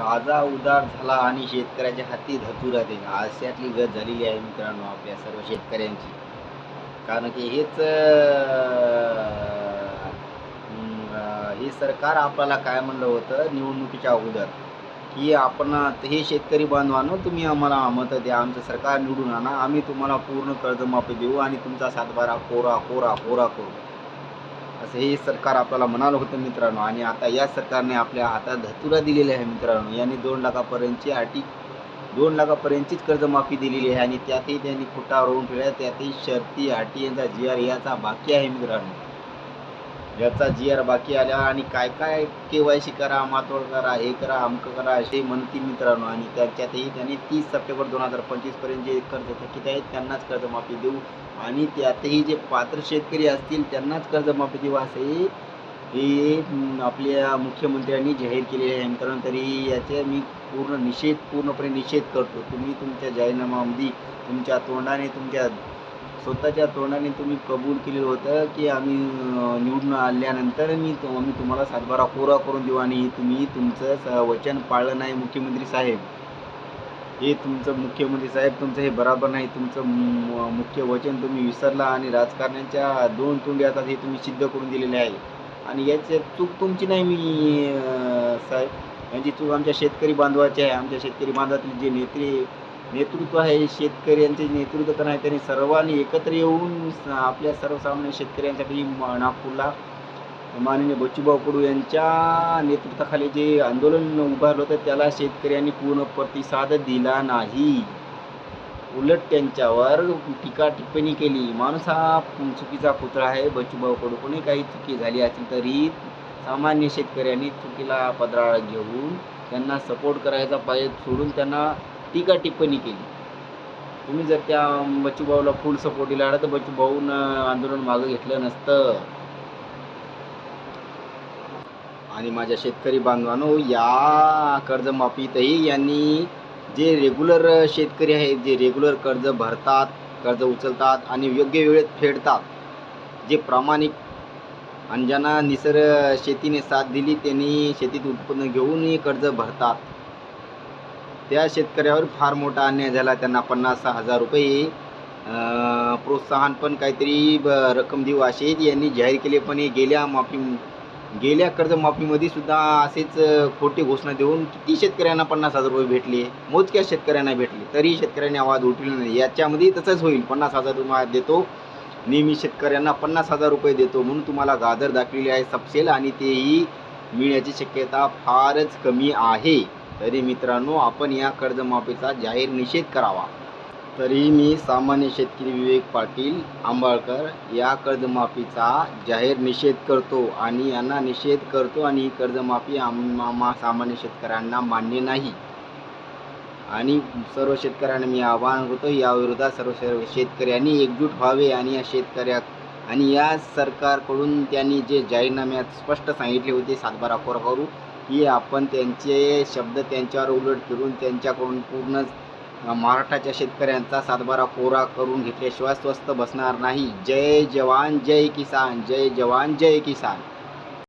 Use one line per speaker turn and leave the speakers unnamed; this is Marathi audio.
राजा उदार झाला आणि शेतकऱ्याच्या हाती धतुरा दिला, अशातली गत झालेली आहे मित्रांनो आपल्या सर्व शेतकऱ्यांची. कारण की हे सरकार आपल्याला काय म्हणलं होतं निवडणुकीच्या अगोदर, की आपण हे शेतकरी बांधवांनो तुम्ही आम्हाला मतं द्या, आमचं सरकार निवडून आणा, आम्ही तुम्हाला पूर्ण कर्जमाफी देऊ आणि तुमचा सातबारा कोरा कोरा कोरा करू, असं हे सरकार आपल्याला म्हणालं होतं मित्रांनो. आणि आता या सरकारने आपल्या हातात धतुरा दिलेला आहे मित्रांनो. यांनी 2 लाखापर्यंतचीच कर्जमाफी दिलेली आहे आणि त्यातही त्यांनी खुटा रोवून ठेवला आहे. त्यातही शर्ती अटी यांचा GR याचा बाकी आहे मित्रांनो. याचा GR बाकी आल्या आणि काय काय KYC करा, मातोड करा, हे करा, अमकं करा असे म्हणती मित्रांनो. आणि त्याच्यातही त्यांनी 30 सप्टेंबर 2025 पर्यंत जे कर्ज थकीत आहेत त्यांनाच कर्जमाफी देऊ आणि त्यातही जे पात्र शेतकरी असतील त्यांनाच कर्जमाफी देऊ असे हे आपल्या मुख्यमंत्र्यांनी जाहीर केलेले आहे मित्रांनो. तरी याचे मी पूर्णपणे निषेध करतो. तुम्ही तुमच्या जाहीरनाम्यामध्ये तुमच्या तोंडाने स्वतःच्या तोंडाने तुम्ही कबूल केलेलं होतं, की आम्ही निवडून आल्यानंतर आम्ही तुम्हाला सातबारा कोरा करून देऊ आणि तुम्ही तुमचं वचन पाळलं नाही मुख्यमंत्री साहेब. हे तुमचं हे बरोबर नाही. तुमचं मुख्य वचन तुम्ही विसरला आणि राजकारण्याच्या 2 तोंड्याचा हे तुम्ही सिद्ध करून दिलेले आहे. आणि याची चूक तुमची नाही साहेब, यांची चूक आमच्या शेतकरी बांधवाची आहे. आमच्या शेतकरी बांधवातील जे नेतृत्व आहे, शेतकऱ्यांचे नेतृत्व करणारे, त्यांनी सर्वांनी एकत्र येऊन आपल्या सर्वसामान्य शेतकऱ्यांसाठी नागपूरला माननीय बच्चूभाऊ कडू यांच्या नेतृत्वाखाली जे आंदोलन उभारलं होतं त्याला शेतकऱ्यांनी पूर्ण प्रतिसाद दिला नाही. उलट त्यांच्यावर टीका टिप्पणी केली. माणूस हा चुकीचा पुतळा आहे. बच्चूभाऊ कडू कोणी काही चुकी झाली असेल तरी सामान्य शेतकऱ्यांनी चुकीला पदराळ घेऊन त्यांना सपोर्ट करायचा पाहिजे, सोडून त्यांना टीका टिप्पणी केली. तुम्ही जर त्या बच्चूभाऊला फुल सपोर्ट दिला तर बच्चूभाऊनं आंदोलन मागं घेतलं नसतं. आणि माझ्या शेतकरी बांधवांनो, या कर्जमाफीतही यांनी जे रेग्युलर शेतकरी आहेत, जे रेग्युलर कर्ज भरतात, कर्ज उचलतात आणि योग्य वेळेत फेडतात, जे प्रामाणिक आणि ज्यांना निसर्ग शेतीने साथ दिली, त्यांनी शेतीत उत्पन्न घेऊन कर्ज भरतात, त्या शेतकऱ्यावर फार मोठा अन्याय झाला. त्यांना 50,000 रुपये प्रोत्साहन पण काहीतरी रक्कम देऊ असे यांनी जाहीर केले. पण गेल्या कर्जमाफीमध्ये सुद्धा असेच खोटी घोषणा देऊन किती शेतकऱ्यांना 50,000 रुपये भेटले, मोजक्या शेतकऱ्यांना भेटले, तरी शेतकऱ्यांनी आवाज उठवला नाही. याच्यामध्ये तसंच होईल. 50,000 रुपये देतो, नेहमी शेतकऱ्यांना 50,000 रुपये देतो म्हणून तुम्हाला गाजर दाखवलेली आहे सपशेल, आणि तेही मिळण्याची शक्यता फारच कमी आहे. तरी मित्रांनो, आपण या कर्जमाफीचा जाहीर निषेध करावा. तरी मी सामान्य शेतकरी विवेक पाटील आंबाळकर या कर्जमाफीचा जाहीर निषेध करतो आणि यांना निषेध करतो. आणि ही कर्जमाफी आम्हा सामान्य शेतकऱ्यांना मान्य नाही. आणि सर्व शेतकऱ्यांना मी आवाहन करतो, याविरोधात सर्व शेतकऱ्यांनी एकजूट व्हावे आणि या सरकारकडून त्यांनी जे जाहीरनाम्यात स्पष्ट सांगितले होते सातबारा कोरा करू, की आपण त्यांचे शब्द त्यांच्यावर उलट फिरून त्यांच्याकडून पूर्ण महाराष्ट्राच्या शेतकऱ्यांचा सातबारा कोरा करून घेतल्याशिवाय स्वस्त बसणार नाही. जय जवान जय किसान, जय जवान जय किसान.